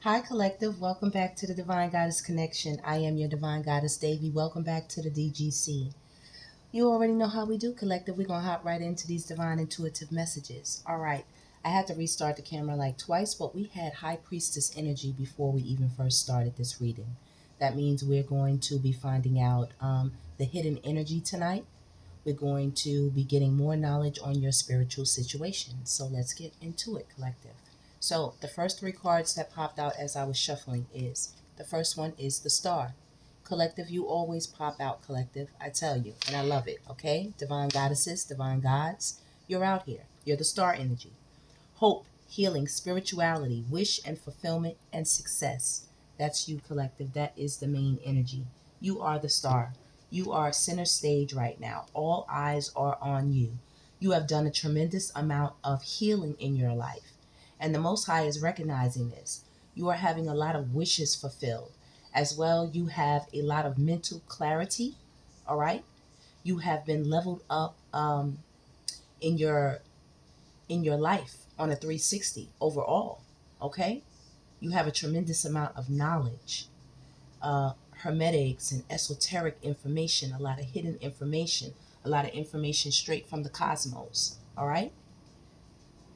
Hi, Collective. Welcome back to the Divine Goddess Connection. I am your Divine Goddess, Devi. Welcome back to the DGC. You already know how we do, Collective. We're going to hop right into these divine intuitive messages. All right. I had to restart the camera like twice, but we had High Priestess energy before we even first started this reading. That means we're going to be finding out the hidden energy tonight. We're going to be getting more knowledge on your spiritual situation. So let's get into it, Collective. So the first three cards that popped out as I was shuffling is the first one is the star. Collective, you always pop out, Collective. I tell you, and I love it. Okay, divine goddesses, divine gods, you're out here. You're the star energy. Hope, healing, spirituality, wish and fulfillment, and success. That's you, Collective. That is the main energy. You are the star. You are center stage right now. All eyes are on you. You have done a tremendous amount of healing in your life. And the Most High is recognizing this. You are having a lot of wishes fulfilled. As well, you have a lot of mental clarity. All right. You have been leveled up in your life on a 360 overall. Okay. You have a tremendous amount of knowledge, hermetics and esoteric information, a lot of hidden information, a lot of information straight from the cosmos. All right.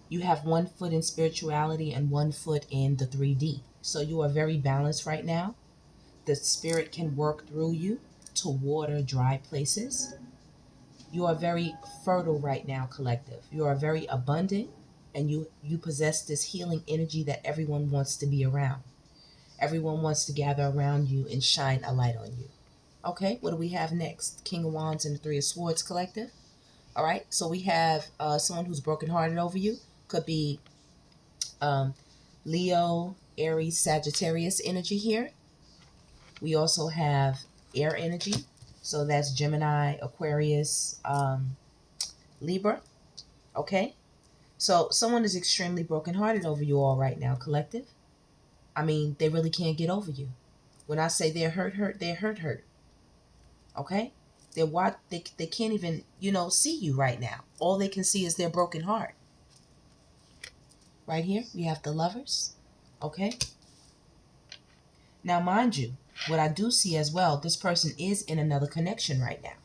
You have one foot in spirituality and one foot in the 3D. So you are very balanced right now. The spirit can work through you to water dry places. You are very fertile right now, Collective. You are very abundant, and you possess this healing energy that everyone wants to be around. Everyone wants to gather around you and shine a light on you. Okay, what do we have next? King of Wands and the Three of Swords, Collective. All right, so we have someone who's brokenhearted over you. Could be um, Leo, Aries, Sagittarius energy here. We also have air energy. So that's Gemini, Aquarius, Libra. Okay. So someone is extremely brokenhearted over you all right now, Collective. I mean, they really can't get over you. When I say they're hurt, they're hurt. Okay. They can't even, see you right now. All they can see is their broken heart. Right here, we have the lovers. Okay. Now, mind you, what I do see as well, this person is in another connection right now.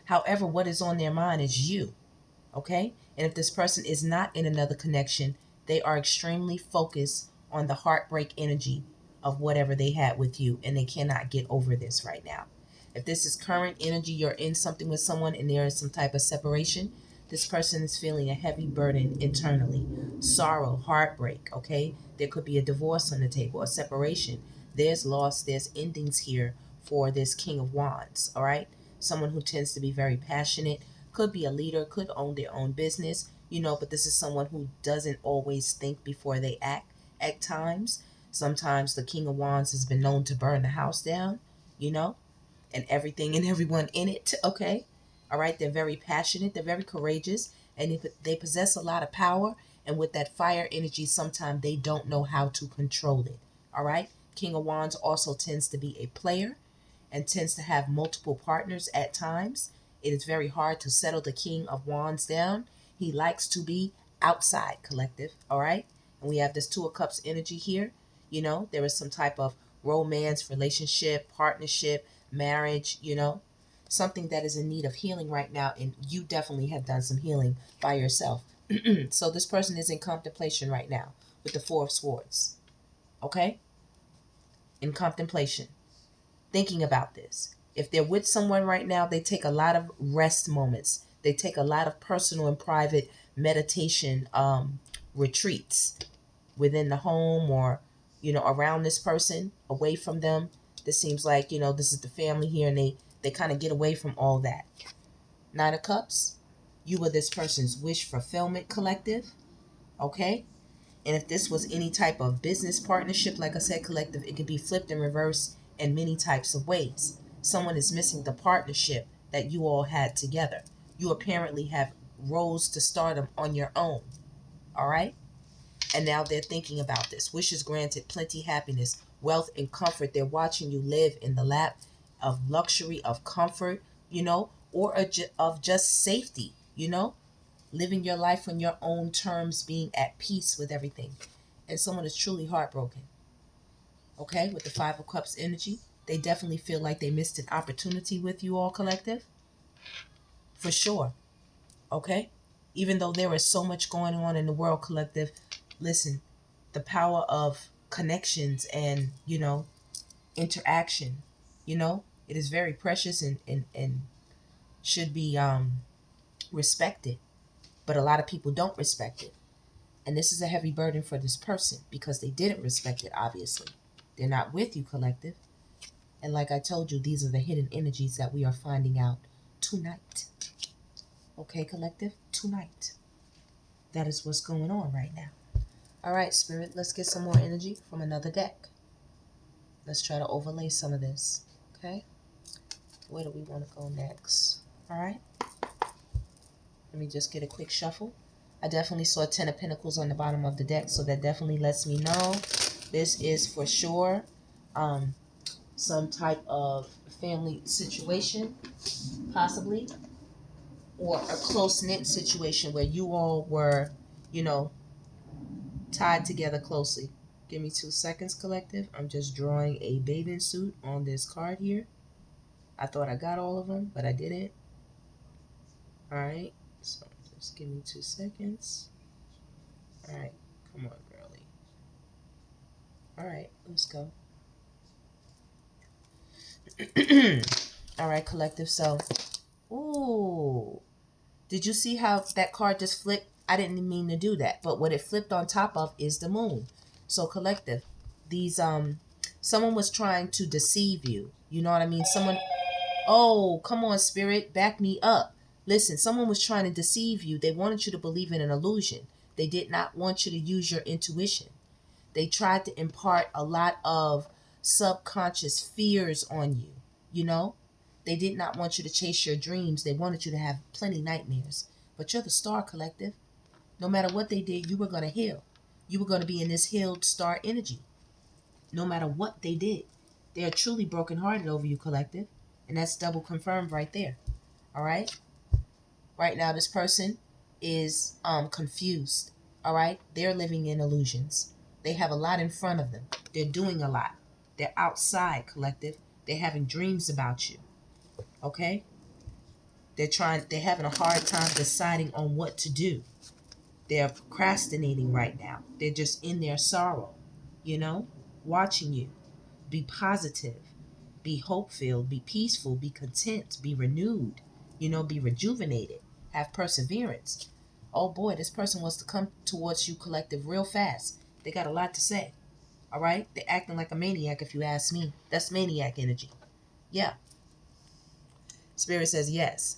However, what is on their mind is you. Okay. And if this person is not in another connection, they are extremely focused on the heartbreak energy of whatever they had with you, and they cannot get over this right now. If this is current energy, you're in something with someone and there is some type of separation, this person is feeling a heavy burden internally. Sorrow, heartbreak, okay? There could be a divorce on the table, a separation. There's loss, there's endings here for this King of Wands, all right? Someone who tends to be very passionate, could be a leader, could own their own business, but this is someone who doesn't always think before they act at times. Sometimes the King of Wands has been known to burn the house down, you know, and everything and everyone in it, okay? All right, they're very passionate, they're very courageous, and they possess a lot of power. And with that fire energy, sometimes they don't know how to control it, all right? King of Wands also tends to be a player and tends to have multiple partners at times. It is very hard to settle the King of Wands down. He likes to be outside, Collective, all right? And we have this Two of Cups energy here. There is some type of romance, relationship, partnership, marriage, something that is in need of healing right now. And you definitely have done some healing by yourself. So this person is in contemplation right now with the Four of Swords, okay? In contemplation, thinking about this. If they're with someone right now, they take a lot of rest moments. They take a lot of personal and private meditation retreats within the home or, around this person, away from them. This seems like, this is the family here, and they kind of get away from all that. Nine of Cups, you are this person's wish fulfillment, Collective. Okay? And if this was any type of business partnership, like I said, Collective, it could be flipped and reversed in many types of ways. Someone is missing the partnership that you all had together. You apparently have rose to stardom on your own. All right? And now they're thinking about this. Wishes granted, plenty, happiness, wealth, and comfort. They're watching you live in the lap of luxury, of comfort, or of just safety, living your life on your own terms, being at peace with everything. And someone is truly heartbroken. Okay, with the Five of Cups energy, they definitely feel like they missed an opportunity with you all, collective. For sure. Okay? Even though there is so much going on in the world, collective, listen, the power of connections and, interaction, it is very precious and should be respected. But a lot of people don't respect it. And this is a heavy burden for this person because they didn't respect it, obviously. They're not with you, collective. And like I told you, these are the hidden energies that we are finding out tonight. Okay, collective? Tonight. That is what's going on right now. All right, Spirit, let's get some more energy from another deck. Let's try to overlay some of this. Okay? Where do we want to go next? All right? Let me just get a quick shuffle. I definitely saw 10 of Pentacles on the bottom of the deck, so that definitely lets me know this is for sure some type of family situation, possibly, or a close-knit situation where you all were, tied together closely. Give me 2 seconds, collective. I'm just drawing a bathing suit on this card here. I thought I got all of them, but I didn't. All right, so just give me 2 seconds. All right, come on, girlie. All right, let's go. All right, collective. So, ooh, did you see how that card just flipped? I didn't mean to do that, but what it flipped on top of is the moon. So, collective, these someone was trying to deceive you. You know what I mean? Someone, oh, come on, spirit, back me up. Listen, someone was trying to deceive you. They wanted you to believe in an illusion. They did not want you to use your intuition. They tried to impart a lot of subconscious fears on you, you know? They did not want you to chase your dreams. They wanted you to have plenty nightmares. But you're the star, collective. No matter what they did, you were going to heal. You were going to be in this healed star energy. No matter what they did. They are truly brokenhearted over you, collective. And that's double confirmed right there. All right? Right now, this person is confused. All right? They're living in illusions. They have a lot in front of them. They're doing a lot. They're outside, collective. They're having dreams about you. Okay? They're having a hard time deciding on what to do. They're procrastinating right now. They're just in their sorrow, watching you. Be positive, be hope-filled, be peaceful, be content, be renewed, be rejuvenated, have perseverance. Oh boy, this person wants to come towards you, collective, real fast. They got a lot to say, all right? They're acting like a maniac, if you ask me. That's maniac energy. Yeah. Spirit says yes.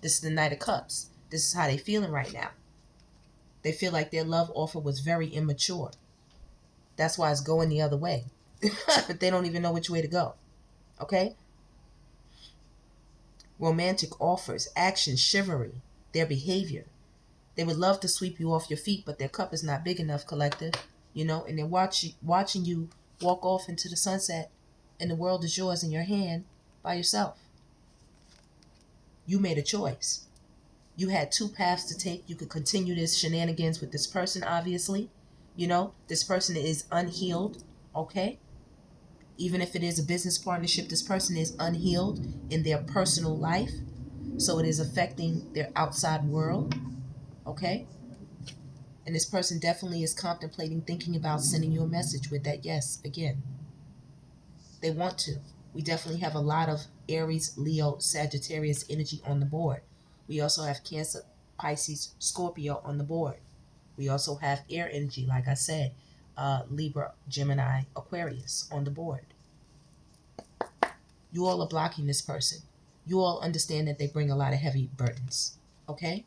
This is the Knight of Cups. This is how they feeling right now. They feel like their love offer was very immature. That's why it's going the other way. But they don't even know which way to go. Okay? Romantic offers, action, chivalry, their behavior. They would love to sweep you off your feet, but their cup is not big enough, collective. And they're watching you walk off into the sunset, and the world is yours in your hand by yourself. You made a choice. You had 2 paths to take. You could continue this shenanigans with this person, obviously. This person is unhealed, okay? Even if it is a business partnership, this person is unhealed in their personal life. So it is affecting their outside world, okay? And this person definitely is contemplating, thinking about sending you a message with that yes again. They want to. We definitely have a lot of Aries, Leo, Sagittarius energy on the board. We also have Cancer, Pisces, Scorpio on the board. We also have air energy, like I said, Libra, Gemini, Aquarius on the board. You all are blocking this person. You all understand that they bring a lot of heavy burdens, okay?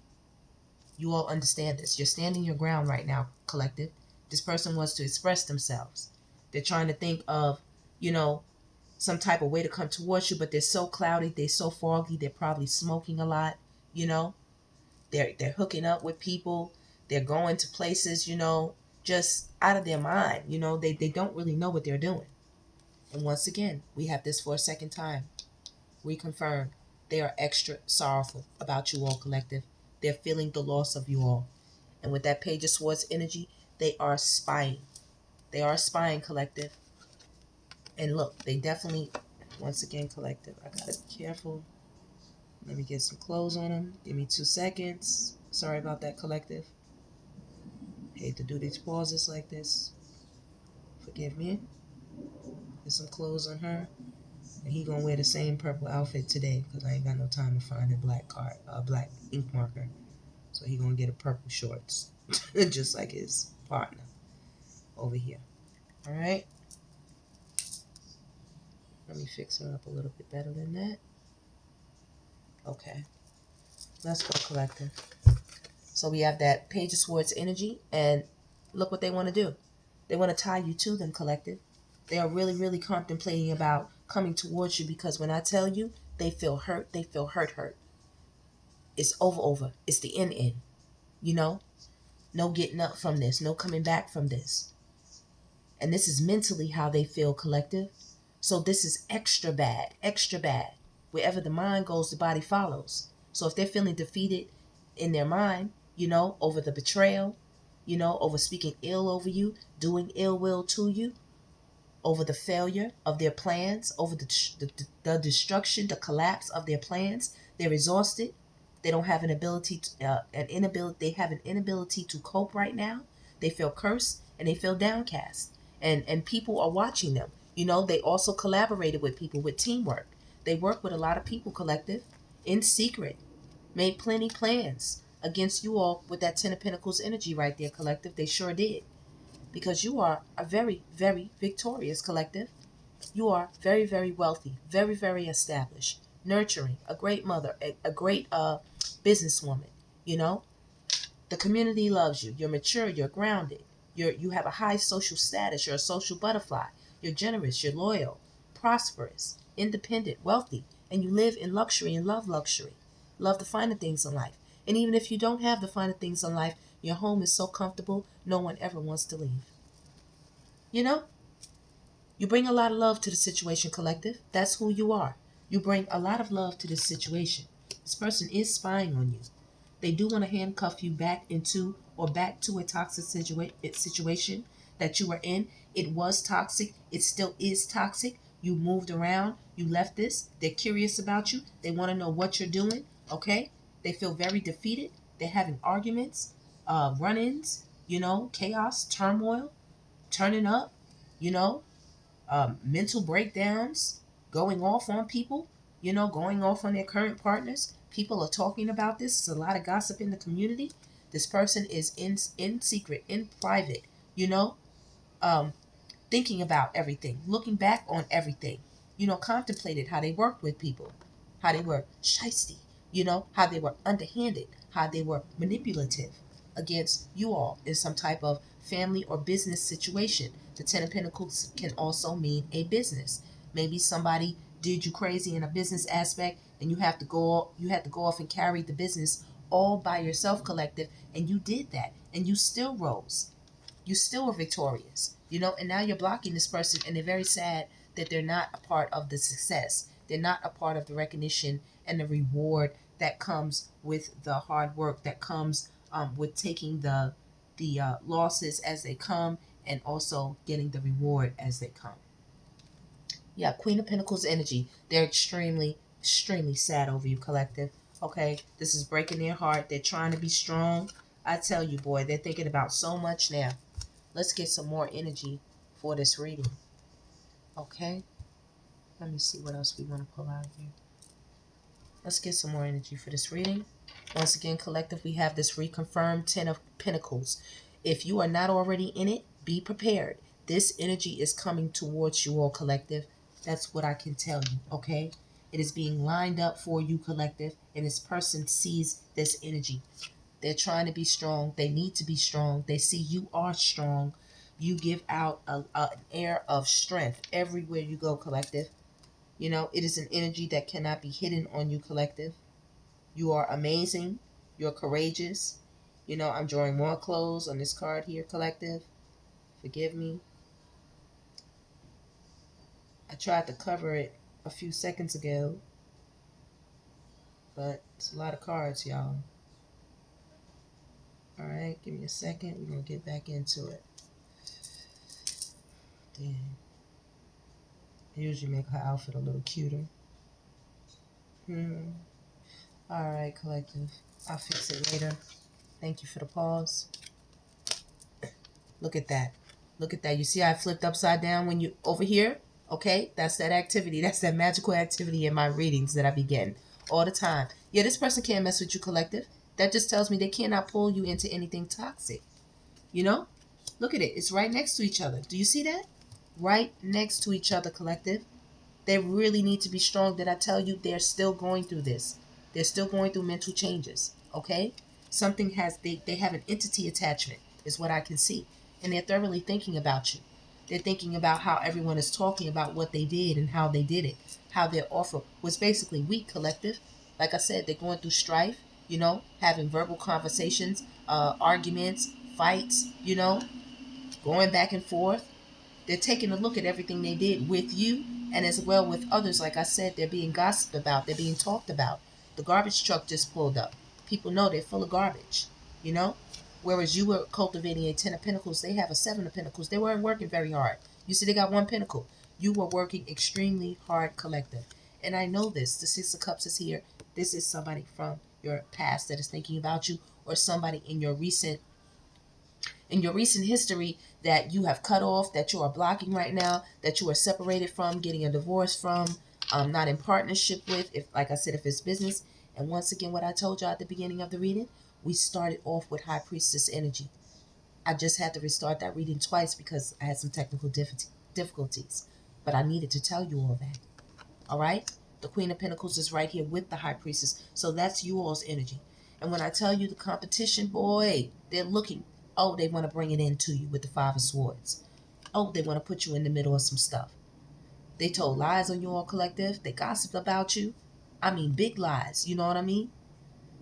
You all understand this. You're standing your ground right now, collective. This person wants to express themselves. They're trying to think of, some type of way to come towards you, but they're so cloudy, they're so foggy, they're probably smoking a lot, They're hooking up with people. They're going to places, just out of their mind. They don't really know what they're doing. And once again, we have this for a second time. Reconfirmed. They are extra sorrowful about you all, collective. They're feeling the loss of you all. And with that Page of Swords energy, they are spying. They are spying, collective. And look, they definitely, once again, collective. I gotta be careful. Let me get some clothes on them. Give me 2 seconds. Sorry about that, collective. Hate to do these pauses like this. Forgive me. Get some clothes on her. And he gonna wear the same purple outfit today because I ain't got no time to find a black ink marker. So he gonna get a purple shorts, just like his partner over here. All right. Let me fix her up a little bit better than that. Okay. Let's go, collective. So we have that Page of Swords energy, and look what they want to do. They want to tie you to them, collective. They are really, really contemplating about coming towards you because when I tell you, they feel hurt. They feel hurt. It's over. It's the end. You know? No getting up from this. No coming back from this. And this is mentally how they feel, collective. So this is extra bad. Extra bad. Wherever the mind goes, the body follows. So if they're feeling defeated in their mind, over the betrayal, over speaking ill over you, doing ill will to you, over the failure of their plans, over the destruction, the collapse of their plans. They're exhausted. They don't have an ability, they have an inability to cope right now. They feel cursed and they feel downcast. And people are watching them. They also collaborated with people with teamwork. They work with a lot of people, collective, in secret, made plenty plans against you all with that Ten of Pentacles energy right there, collective. They sure did. Because you are a very, very victorious, collective. You are very, very wealthy, very, very established, nurturing, a great mother, a great businesswoman. The community loves you. You're mature. You're grounded. You have a high social status. You're a social butterfly. You're generous. You're loyal, prosperous, independent, wealthy, and you live in luxury and love luxury. Love the finer things in life. And even if you don't have the finer things in life, your home is so comfortable, no one ever wants to leave. You know? You bring a lot of love to the situation, collective. That's who you are. You bring a lot of love to this situation. This person is spying on you. They do want to handcuff you back to a toxic situation that you were in. It was toxic. It still is toxic. You moved around. You left this. They're curious about you. They want to know what you're doing. Okay? They feel very defeated. They're having arguments, run-ins, chaos, turmoil, turning up, you know, mental breakdowns, going off on people, going off on their current partners. People are talking about this. There's a lot of gossip in the community. This person is in secret, in private, you know, um, thinking about everything, looking back on everything, contemplated how they worked with people, how they were shisty, how they were underhanded, how they were manipulative against you all in some type of family or business situation. The Ten of Pentacles can also mean a business. Maybe somebody did you crazy in a business aspect and you have to go off and carry the business all by yourself, collective, and you did that and you still rose. You still are victorious, and now you're blocking this person and they're very sad that they're not a part of the success. They're not a part of the recognition and the reward that comes with the hard work, that comes with taking the losses as they come and also getting the reward as they come. Yeah, Queen of Pentacles energy. They're extremely, extremely sad over you, collective. Okay, this is breaking their heart. They're trying to be strong. I tell you, boy, they're thinking about so much now. Let's get some more energy for this reading. Okay? Let me see what else we want to pull out here. Let's get some more energy for this reading. Once again, collective, we have this reconfirmed Ten of Pentacles. If you are not already in it, be prepared. This energy is coming towards you all, collective. That's what I can tell you, okay? It is being lined up for you, collective, and this person sees this energy. They're trying to be strong. They need to be strong. They see you are strong. You give out an air of strength everywhere you go, collective. It is an energy that cannot be hidden on you, collective. You are amazing. You're courageous. I'm drawing more clothes on this card here, collective. Forgive me. I tried to cover it a few seconds ago, but it's a lot of cards, y'all. All right, give me a second. We're going to get back into it. Damn. Usually make her outfit a little cuter. Alright, collective. I'll fix it later. Thank you for the pause. Look at that. Look at that. You see how I flipped upside down when you over here? Okay, that's that activity. That's that magical activity in my readings that I be getting all the time. Yeah, this person can't mess with you, collective. That just tells me they cannot pull you into anything toxic. You know? Look at it. It's right next to each other. Do you see that? Right next to each other, collective. They really need to be strong. Did I tell you they're still going through this? They're still going through mental changes. Okay? Something has, they have an entity attachment, is what I can see. And they're thoroughly thinking about you. They're thinking about how everyone is talking about what they did and how they did it. How their offer was basically weak, collective. Like I said, they're going through strife, having verbal conversations, arguments, fights, going back and forth. They're taking a look at everything they did with you and as well with others. Like I said, they're being gossiped about. They're being talked about. The garbage truck just pulled up. People know they're full of garbage, you know? Whereas you were cultivating a 10 of Pentacles, they have a 7 of Pentacles. They weren't working very hard. You see, they got 1 Pentacle. You were working extremely hard, collective. And I know this. The 6 of Cups is here. This is somebody from your past that is thinking about you, or somebody in your recent history that you have cut off, that you are blocking right now, that you are separated from, getting a divorce from, not in partnership with, if, like I said, if it's business. And once again, what I told y'all at the beginning of the reading, we started off with High Priestess energy. I just had to restart that reading twice because I had some technical difficulties. But I needed to tell you all that. All right? The Queen of Pentacles is right here with the High Priestess. So that's you all's energy. And when I tell you the competition, boy, they're looking. Oh, they want to bring it into you with the 5 of Swords. Oh, they want to put you in the middle of some stuff. They told lies on you all, collective. They gossiped about you. I mean, big lies. You know what I mean?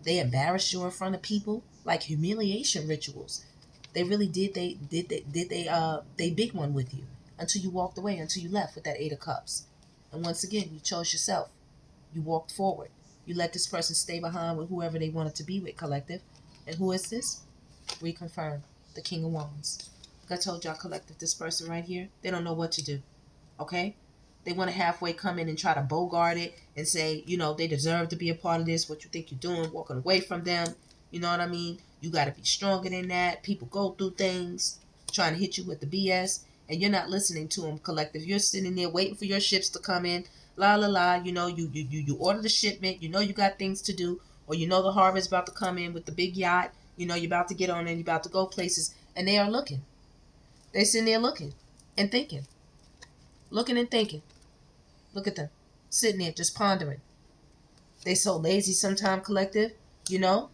They embarrassed you in front of people, like humiliation rituals. They really did. They big one with you until you walked away, until you left with that 8 of Cups. And once again, you chose yourself. You walked forward. You let this person stay behind with whoever they wanted to be with, collective. And who is this? Reconfirm. The King of Wands. Like I told y'all, collective, this person right here, they don't know what to do. Okay? They want to halfway come in and try to bogart it and say, they deserve to be a part of this. What you think you're doing, walking away from them. You know what I mean? You got to be stronger than that. People go through things, trying to hit you with the BS, and you're not listening to them, collective. You're sitting there waiting for your ships to come in. La la la. You order the shipment. You got things to do, or the harvest about to come in with the big yacht. You're about to get on and you're about to go places, and they are looking. They're sitting there looking and thinking, looking and thinking. Look at them, sitting there just pondering. They so lazy sometimes, collective, because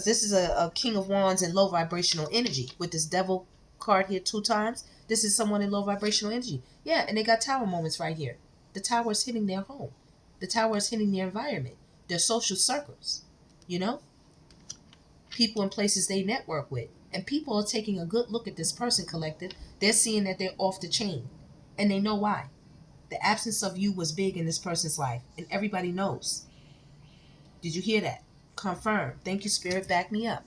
this is a King of Wands in low vibrational energy. With this Devil card here 2 times, this is someone in low vibrational energy. Yeah, and they got tower moments right here. The tower is hitting their home. The tower is hitting their environment, their social circles, people and places they network with. And people are taking a good look at this person, collective. They're seeing that they're off the chain, and they know why. The absence of you was big in this person's life, and everybody knows. Did you hear that? Confirm. Thank you, Spirit. Back me up.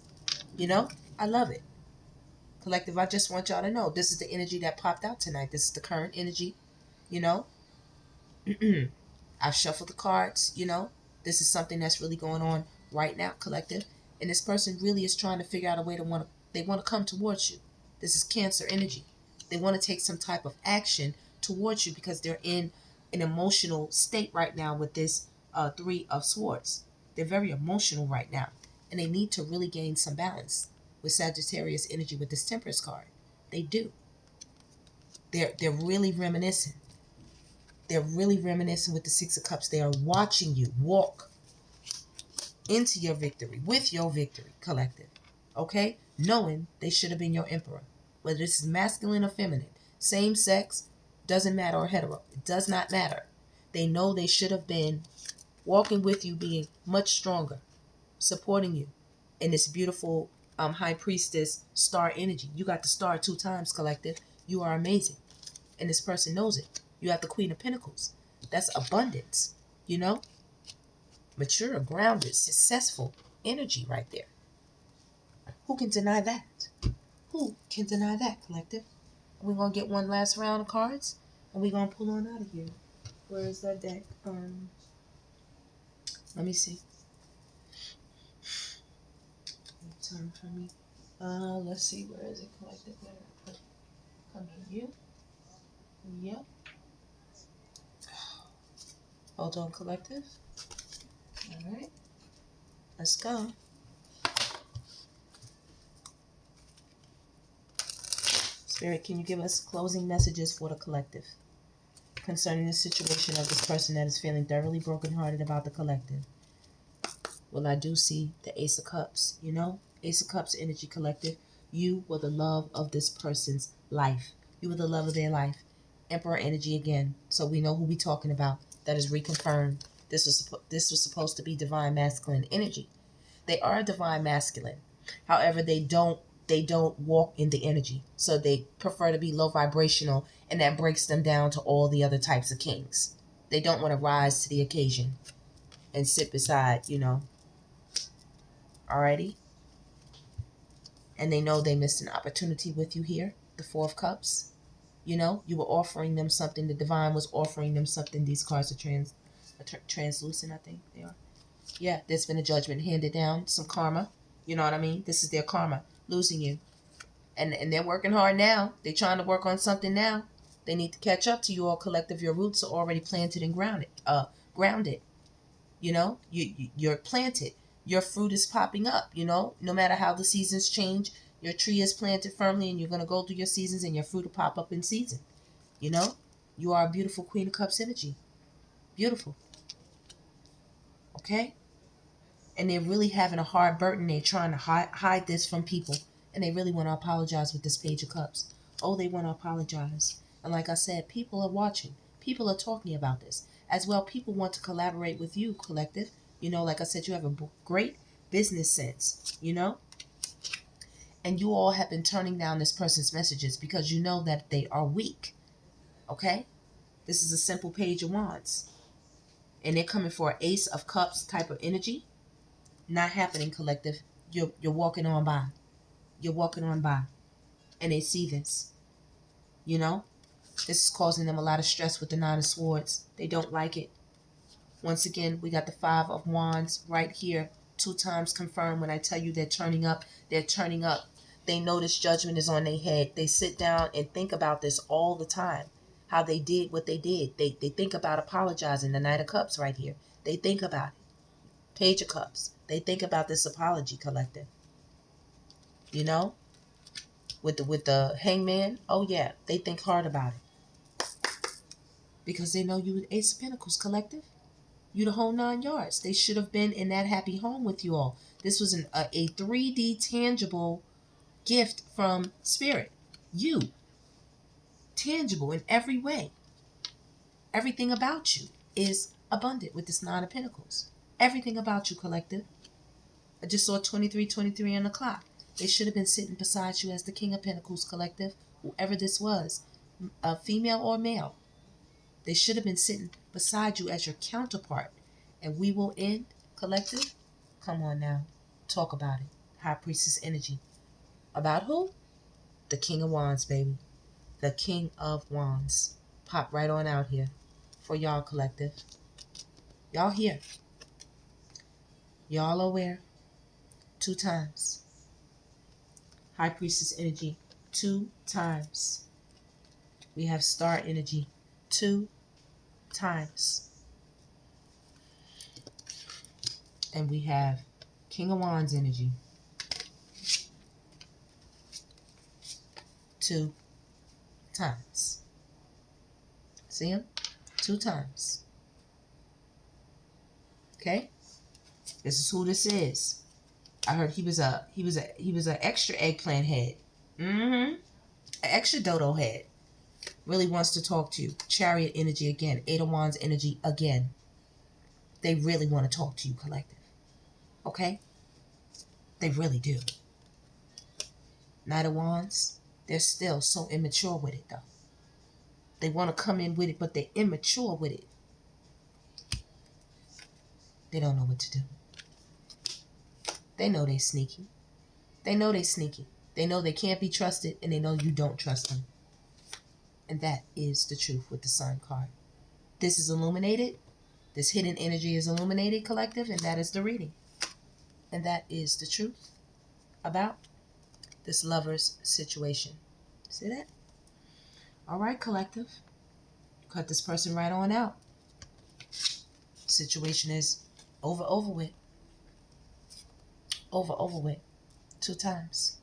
I love it. Collective, I just want y'all to know this is the energy that popped out tonight. This is the current energy. you know. I've shuffled the cards. This is something that's really going on right now, collective. And this person really is trying to figure out a way they want to come towards you. This is Cancer energy. They want to take some type of action towards you because they're in an emotional state right now with this 3 of Swords. They're very emotional right now. And they need to really gain some balance with Sagittarius energy with this Temperance card. They do. They're really reminiscing. They're really reminiscing with the 6 of Cups. They are watching you walk into your victory, with your victory, collective. Okay? Knowing they should have been your emperor. Whether this is masculine or feminine, same sex, doesn't matter, or hetero. It does not matter. They know they should have been walking with you, being much stronger, supporting you in this beautiful High Priestess star energy. You got the star 2 times, collective. You are amazing. And this person knows it. You have the Queen of Pentacles. That's abundance, mature, grounded, successful energy right there. Who can deny that? Who can deny that, collective? We're going to get one last round of cards. And we're going to pull on out of here. Where is that deck? Let me see. Time for me. Let's see. Where is it collected? Where did I put it? Come here. Yep. Hold on, collective. All right. Let's go. Spirit, can you give us closing messages for the collective concerning the situation of this person that is feeling thoroughly brokenhearted about the collective? Well, I do see the Ace of Cups, you know? Ace of Cups energy collective. You were the love of this person's life. You were the love of their life. Emperor energy again. So we know who we're talking about. That is reconfirmed. This was supposed to be divine masculine energy. They are divine masculine. However, they don't walk in the energy. So they prefer to be low vibrational, and that breaks them down to all the other types of kings. They don't want to rise to the occasion and sit beside, you know. Alrighty? And they know they missed an opportunity with you here, the Four of Cups. You know, you were offering them something. The divine was offering them something. These cards are translucent, I think they are. Yeah, there's been a judgment handed down, some karma. You know what I mean? This is their karma, losing you. And they're working hard now. They're trying to work on something now. They need to catch up to you all collective. Your roots are already planted and grounded. You know, you're planted. Your fruit is popping up, you know. No matter how the seasons change, your tree is planted firmly, and you're going to go through your seasons, and your fruit will pop up in season. You know, you are a beautiful Queen of Cups energy. Beautiful. Okay? And they're really having a hard burden. They're trying to hide this from people. And they really want to apologize with this Page of Cups. Oh, they want to apologize. And like I said, people are watching. People are talking about this. As well, people want to collaborate with you, collective. You know, like I said, you have a great business sense, you know? And you all have been turning down this person's messages because you know that they are weak. Okay? This is a simple Page of Wands. And they're coming for an Ace of Cups type of energy. Not happening, collective. You're walking on by. You're walking on by. And they see this. You know? This is causing them a lot of stress with the Nine of Swords. They don't like it. Once again, we got the Five of Wands right here. 2 times confirmed when I tell you they're turning up. They're turning up. They know this judgment is on their head. They sit down and think about this all the time. How they did what they did. They think about apologizing. The Knight of Cups right here. They think about it. Page of Cups. They think about this apology, collective. You know? With the Hangman. Oh yeah, they think hard about it. Because they know you the Ace of Pentacles, collective. You the whole 9 yards. They should have been in that happy home with you all. This was a 3D tangible gift from Spirit. You. Tangible in every way. Everything about you is abundant with this 9 of Pentacles. Everything about you, collective. I just saw 23 on the clock. They should have been sitting beside you as the King of Pentacles, collective. Whoever this was, a female or male. They should have been sitting beside you as your counterpart. And we will end, collective. Come on now. Talk about it. High Priestess energy. About who? The King of Wands, baby. The King of Wands. Pop right on out here for y'all, collective. Y'all here. Y'all aware. 2 times. High Priestess energy. 2 times. We have Star energy. 2 times. And we have King of Wands energy. 2 times. See him? 2 times. Okay? This is who this is. I heard he was an extra eggplant head. An extra dodo head. Really wants to talk to you. Chariot energy again. 8 of Wands energy again. They really want to talk to you, collective. Okay? They really do. Knight of Wands, they're still so immature with it, though. They want to come in with it, but they're immature with it. They don't know what to do. They know they're sneaky. They know they're sneaky. They know they can't be trusted, and they know you don't trust them. And that is the truth with the Sun card. This is illuminated. This hidden energy is illuminated, collective, and that is the reading. And that is the truth about this lover's situation. See that? All right, collective. Cut this person right on out. Situation is over with. Over with. 2 times.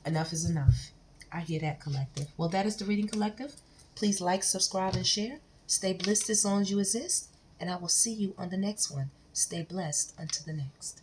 Enough is enough. I hear that, collective. Well, that is the reading, collective. Please like, subscribe, and share. Stay blessed as long as you exist. And I will see you on the next one. Stay blessed until the next.